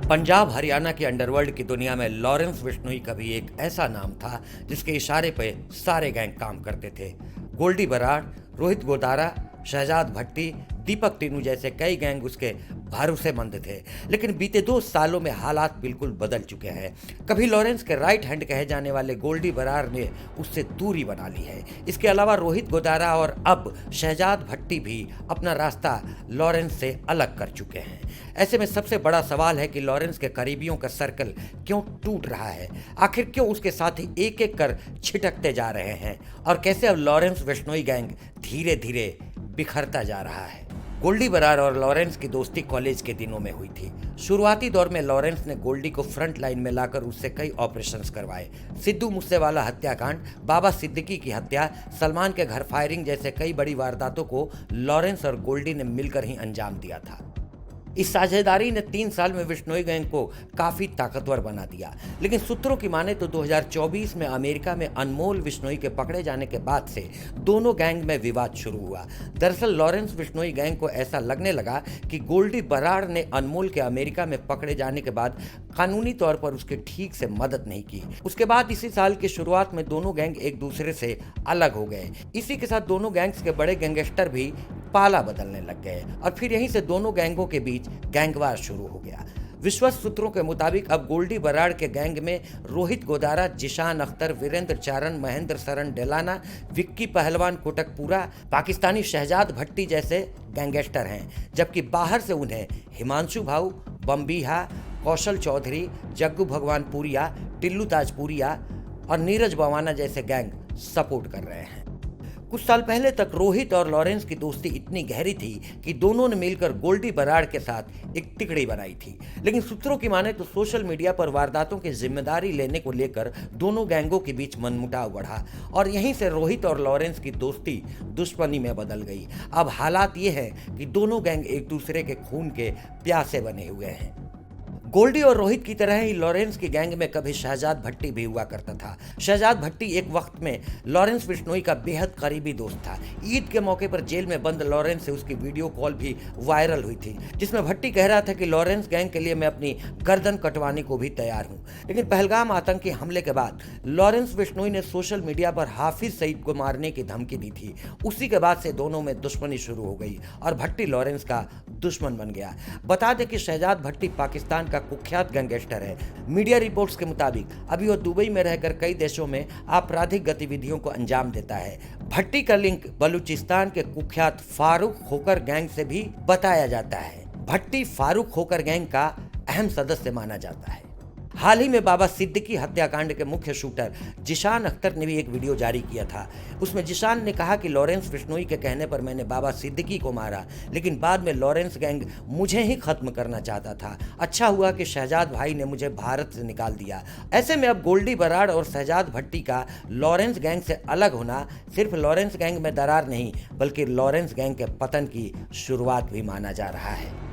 पंजाब हरियाणा की अंडरवर्ल्ड की दुनिया में लॉरेंस बिश्नोई का भी एक ऐसा नाम था जिसके इशारे पे सारे गैंग काम करते थे। गोल्डी बराड़, रोहित गोदारा, शहजाद भट्टी, दीपक टीनू जैसे कई गैंग उसके भरोसेमंद थे। लेकिन बीते 2 सालों में हालात बिल्कुल बदल चुके हैं। कभी लॉरेंस के राइट हैंड कहे जाने वाले गोल्डी बराड़ ने उससे दूरी बना ली है। इसके अलावा रोहित गोदारा और अब शहजाद भट्टी भी अपना रास्ता लॉरेंस से अलग कर चुके हैं। ऐसे में सबसे बड़ा सवाल है कि लॉरेंस के करीबियों का सर्कल क्यों टूट रहा है, आखिर क्यों उसके साथी एक एक कर छिटकते जा रहे हैं और कैसे अब लॉरेंस बिश्नोई गैंग धीरे धीरे बिखरता जा रहा है। गोल्डी बराड़ और लॉरेंस की दोस्ती कॉलेज के दिनों में हुई थी। शुरुआती दौर में लॉरेंस ने गोल्डी को फ्रंट लाइन में लाकर उससे कई ऑपरेशंस करवाए। सिद्धू मूसेवाला हत्याकांड, बाबा सिद्दीकी की हत्या, सलमान के घर फायरिंग जैसे कई बड़ी वारदातों को लॉरेंस और गोल्डी ने मिलकर ही अंजाम दिया था। इस साझेदारी ने 3 साल में बिश्नोई गैंग को काफी ताकतवर बना दिया। लेकिन सूत्रों की माने तो 2024 में अमेरिका में अनमोल बिश्नोई के पकड़े जाने के बाद से दोनों गैंग में विवाद शुरू हुआ। दरअसल लॉरेंस बिश्नोई गैंग को ऐसा लगने लगा कि गोल्डी बराड़ ने अनमोल के अमेरिका में पकड़े जाने के बाद कानूनी तौर पर उसकी ठीक से मदद नहीं की। उसके बाद इसी साल की शुरुआत में दोनों गैंग एक दूसरे से अलग हो गए। इसी के साथ दोनों गैंग्स के बड़े गैंगस्टर भी पाला बदलने लग गए और फिर यहीं से दोनों गैंगों के बीच गैंगवार शुरू हो गया। विश्वस्त सूत्रों के मुताबिक अब गोल्डी बराड़ के गैंग में रोहित गोदारा, जिशान अख्तर, वीरेंद्र चारण, महेंद्र शरण डेलाना, विक्की पहलवान कोटकपुरा, पाकिस्तानी शहजाद भट्टी जैसे गैंगस्टर हैं, जबकि बाहर से उन्हें हिमांशु भाऊ, बम्बीहा, कौशल चौधरी, जग्गू भगवानपुरिया, टिल्लू ताजपुरिया और नीरज बवाना जैसे गैंग सपोर्ट कर रहे हैं। कुछ साल पहले तक रोहित और लॉरेंस की दोस्ती इतनी गहरी थी कि दोनों ने मिलकर गोल्डी बराड़ के साथ एक तिकड़ी बनाई थी। लेकिन सूत्रों की माने तो सोशल मीडिया पर वारदातों की जिम्मेदारी लेने को लेकर दोनों गैंगों के बीच मनमुटाव बढ़ा और यहीं से रोहित और लॉरेंस की दोस्ती दुश्मनी में बदल गई। अब हालात ये हैं कि दोनों गैंग एक दूसरे के खून के प्यासे बने हुए हैं। गोल्डी और रोहित की तरह ही लॉरेंस की गैंग में कभी शहजाद भट्टी भी हुआ करता था। शहजाद भट्टी एक वक्त में लॉरेंस बिश्नोई का बेहद करीबी दोस्त था। ईद के मौके पर जेल में बंद लॉरेंस से उसकी वीडियो कॉल भी वायरल हुई थी, जिसमें भट्टी कह रहा था कि लॉरेंस गैंग के लिए मैं अपनी गर्दन कटवाने को भी तैयार हूँ। लेकिन पहलगाम आतंकी हमले के बाद लॉरेंस बिश्नोई ने सोशल मीडिया पर हाफिज सईद को मारने की धमकी दी थी। उसी के बाद से दोनों में दुश्मनी शुरू हो गई और भट्टी लॉरेंस का दुश्मन बन गया। बता दें कि शहजाद भट्टी पाकिस्तान का कुख्यात गैंगस्टर है। मीडिया रिपोर्ट्स के मुताबिक अभी वह दुबई में रहकर कई देशों में आपराधिक गतिविधियों को अंजाम देता है। भट्टी का लिंक बलूचिस्तान के कुख्यात फारूक खोकर गैंग से भी बताया जाता है। भट्टी फारूक खोकर गैंग का अहम सदस्य माना जाता है। हाल ही में बाबा सिद्दीकी हत्याकांड के मुख्य शूटर जिशान अख्तर ने भी एक वीडियो जारी किया था। उसमें जिशान ने कहा कि लॉरेंस बिश्नोई के कहने पर मैंने बाबा सिद्दीकी को मारा, लेकिन बाद में लॉरेंस गैंग मुझे ही खत्म करना चाहता था। अच्छा हुआ कि शहजाद भाई ने मुझे भारत से निकाल दिया। ऐसे में अब गोल्डी बराड़ और शहजाद भट्टी का लॉरेंस गैंग से अलग होना सिर्फ लॉरेंस गैंग में दरार नहीं, बल्कि लॉरेंस गैंग के पतन की शुरुआत भी माना जा रहा है।